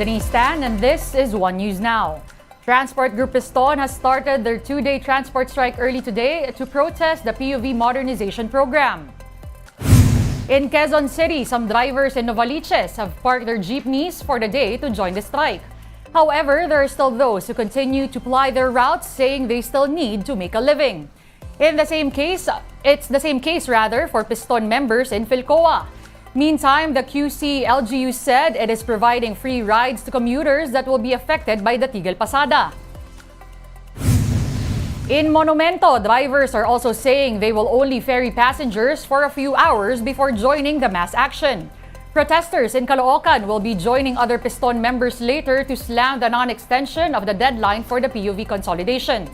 Denise Tan, and this is One News Now. Transport Group Piston has started their two-day transport strike early today to protest the PUV modernization program. In Quezon City, some drivers in Novaliches have parked their jeepneys for the day to join the strike. However, there are still those who continue to ply their routes, saying they still need to make a living. It's the same case for Piston members in Philcoa. Meantime, the QC-LGU said it is providing free rides to commuters that will be affected by the Tigil Pasada. In Monumento, drivers are also saying they will only ferry passengers for a few hours before joining the mass action. Protesters in Caloocan will be joining other Piston members later to slam the non-extension of the deadline for the PUV consolidation.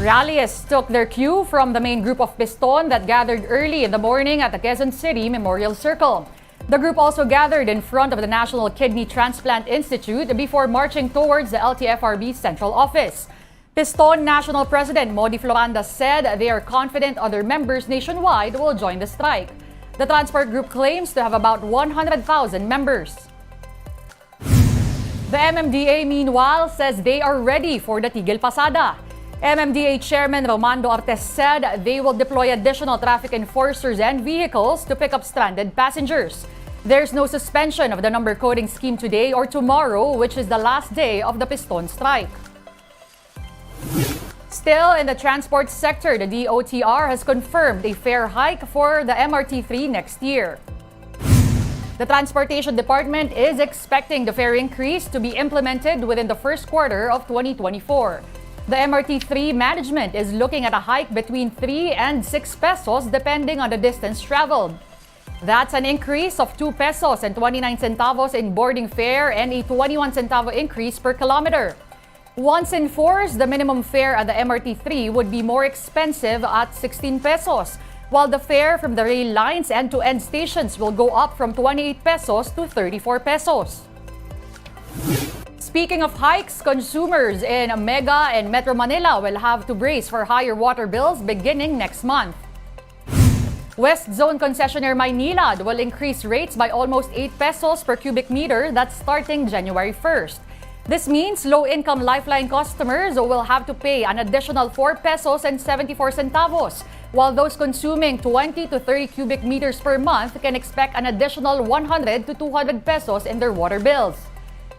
Rallyists took their cue from the main group of Piston that gathered early in the morning at the Quezon City Memorial Circle. The group also gathered in front of the National Kidney Transplant Institute before marching towards the LTFRB central office. Piston National President Modi Floranda said they are confident other members nationwide will join the strike. The transport group claims to have about 100,000 members. The MMDA, meanwhile, says they are ready for the Tigil Pasada. MMDA Chairman Romando Artes said they will deploy additional traffic enforcers and vehicles to pick up stranded passengers. There's no suspension of the number coding scheme today or tomorrow, which is the last day of the Piston strike. Still in the transport sector, the DOTR has confirmed a fare hike for the MRT3 next year. The Transportation Department is expecting the fare increase to be implemented within the first quarter of 2024. The MRT3 management is looking at a hike between 3 and 6 pesos depending on the distance traveled. That's an increase of 2 pesos and 29 centavos in boarding fare and a 21 centavo increase per kilometer. Once enforced, the minimum fare at the MRT3 would be more expensive at 16 pesos, while the fare from the rail lines end-to-end stations will go up from 28 pesos to 34 pesos. Speaking of hikes, consumers in Mega and Metro Manila will have to brace for higher water bills beginning next month. West Zone concessionaire Maynilad will increase rates by almost 8 pesos per cubic meter, that's starting January 1st. This means low-income Lifeline customers will have to pay an additional 4 pesos and 74 centavos, while those consuming 20 to 30 cubic meters per month can expect an additional 100 to 200 pesos in their water bills.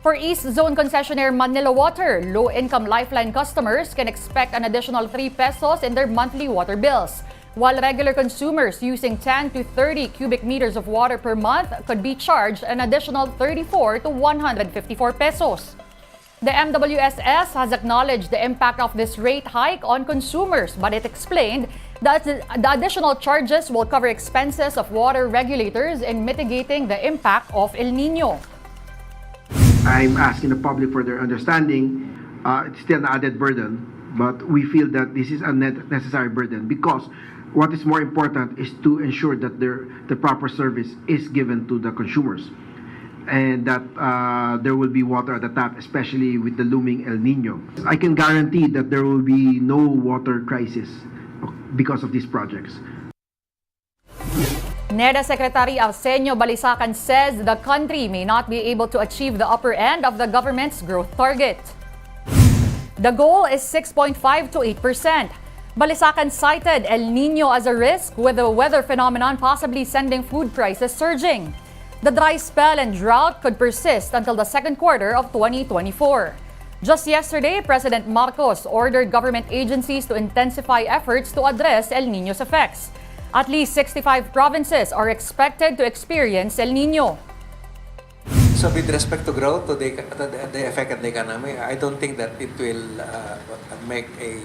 For East Zone concessionaire Manila Water, low-income Lifeline customers can expect an additional 3 pesos in their monthly water bills, while regular consumers using 10 to 30 cubic meters of water per month could be charged an additional 34 to 154 pesos. The MWSS has acknowledged the impact of this rate hike on consumers, but it explained that the additional charges will cover expenses of water regulators in mitigating the impact of El Nino. I'm asking the public for their understanding. It's still an added burden, but we feel that this is a necessary burden because what is more important is to ensure that the proper service is given to the consumers and that there will be water at the tap, especially with the looming El Nino. I can guarantee that there will be no water crisis because of these projects. NEDA Secretary Arsenio Balisacan says the country may not be able to achieve the upper end of the government's growth target. The goal is 6.5 to 8%. Balisacan cited El Nino as a risk, with the weather phenomenon possibly sending food prices surging. The dry spell and drought could persist until the second quarter of 2024. Just yesterday, President Marcos ordered government agencies to intensify efforts to address El Nino's effects. At least 65 provinces are expected to experience El Nino. So with respect to growth, to the effect of the economy, I don't think that it will make a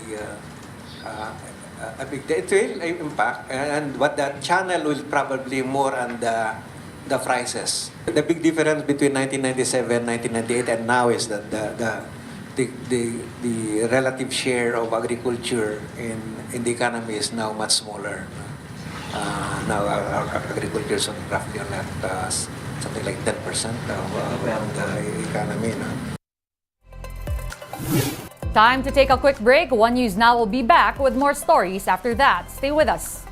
big. It will impact, and what that channel will probably more on the prices. The big difference between 1997, 1998, and now is that the relative share of agriculture in the economy is now much smaller. Now our agriculture is roughly on that something like 10% of the economy. No? Time to take a quick break. One News Now will be back with more stories after that. Stay with us.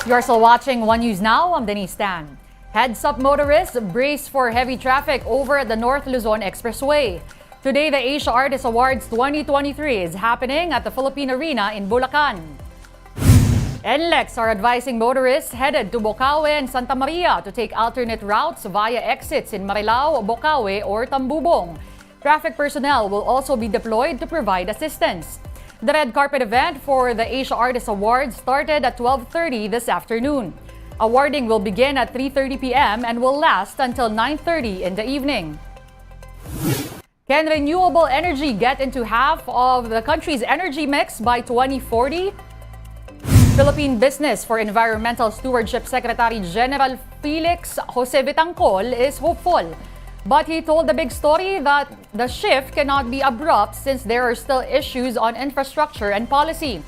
You're still watching One News Now. I'm Denise Tan. Heads up motorists, brace for heavy traffic over at the North Luzon Expressway. Today, the Asia Artist Awards 2023 is happening at the Philippine Arena in Bulacan. NLEX are advising motorists headed to Bocaue and Santa Maria to take alternate routes via exits in Marilao, Bocaue, or Tambubong. Traffic personnel will also be deployed to provide assistance. The red carpet event for the Asia Artist Awards started at 12:30 this afternoon. Awarding will begin at 3:30 p.m. and will last until 9:30 in the evening. Can renewable energy get into half of the country's energy mix by 2040? Philippine Business for Environmental Stewardship Secretary General Felix Jose Vitangcol is hopeful. But he told the big story that the shift cannot be abrupt since there are still issues on infrastructure and policy.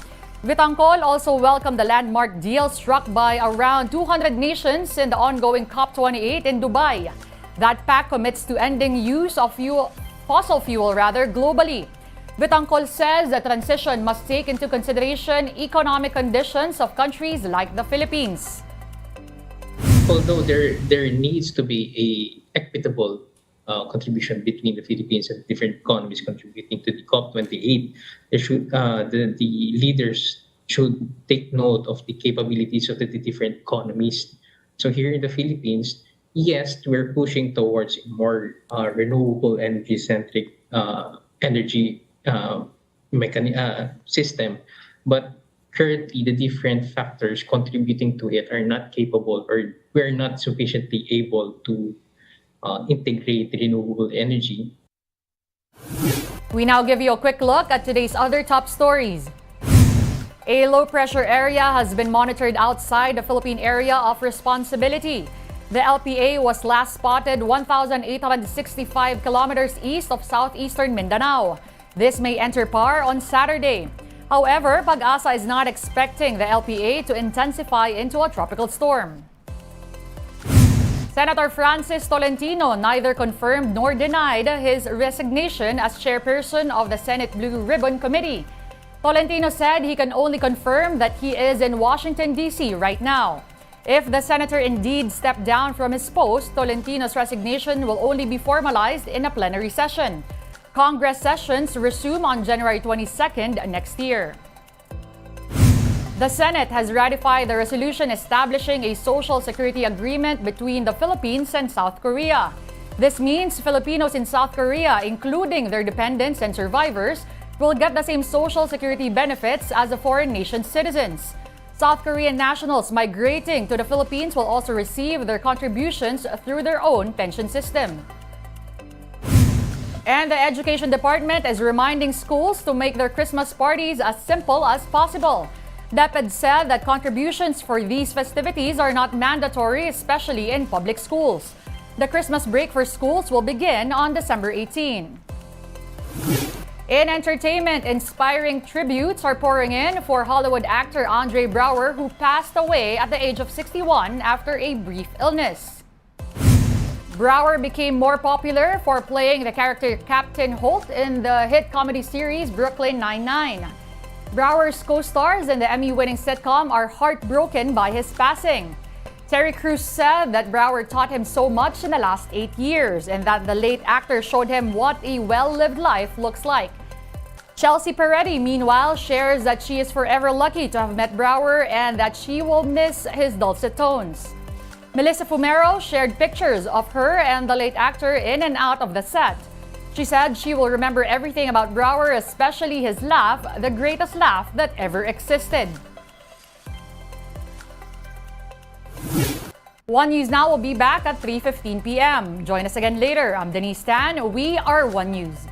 Vitangcol also welcomed the landmark deal struck by around 200 nations in the ongoing COP28 in Dubai. That pact commits to ending use of fossil fuel globally. Vitangcol says the transition must take into consideration economic conditions of countries like the Philippines. Although there needs to be a equitable contribution between the Philippines and different economies contributing to the COP28, the leaders should take note of the capabilities of the different economies. So here in the Philippines, yes, we're pushing towards a more renewable energy-centric energy system, but currently the different factors contributing to it are not capable, or we're not sufficiently able to integrate renewable energy. We now give you a quick look at today's other top stories. A low-pressure area has been monitored outside the Philippine area of responsibility. The LPA was last spotted 1,865 kilometers east of southeastern Mindanao. This may enter PAR on Saturday. However, Pag-asa is not expecting the LPA to intensify into a tropical storm. Senator Francis Tolentino neither confirmed nor denied his resignation as chairperson of the Senate Blue Ribbon Committee. Tolentino said he can only confirm that he is in Washington, D.C. right now. If the senator indeed stepped down from his post, Tolentino's resignation will only be formalized in a plenary session. Congress sessions resume on January 22nd next year. The Senate has ratified the resolution establishing a social security agreement between the Philippines and South Korea. This means Filipinos in South Korea, including their dependents and survivors, will get the same social security benefits as the foreign nation's citizens. South Korean nationals migrating to the Philippines will also receive their contributions through their own pension system. And the Education Department is reminding schools to make their Christmas parties as simple as possible. DepEd said that contributions for these festivities are not mandatory, especially in public schools. The Christmas break for schools will begin on December 18. In entertainment, inspiring tributes are pouring in for Hollywood actor Andre Braugher, who passed away at the age of 61 after a brief illness. Braugher became more popular for playing the character Captain Holt in the hit comedy series Brooklyn Nine-Nine. Braugher's co-stars in the Emmy-winning sitcom are heartbroken by his passing. Terry Crews said that Braugher taught him so much in the last 8 years and that the late actor showed him what a well-lived life looks like. Chelsea Peretti, meanwhile, shares that she is forever lucky to have met Braugher and that she will miss his dulcet tones. Melissa Fumero shared pictures of her and the late actor in and out of the set. She said she will remember everything about Braugher, especially his laugh, the greatest laugh that ever existed. One News Now will be back at 3:15 p.m. Join us again later. I'm Denise Tan. We are One News.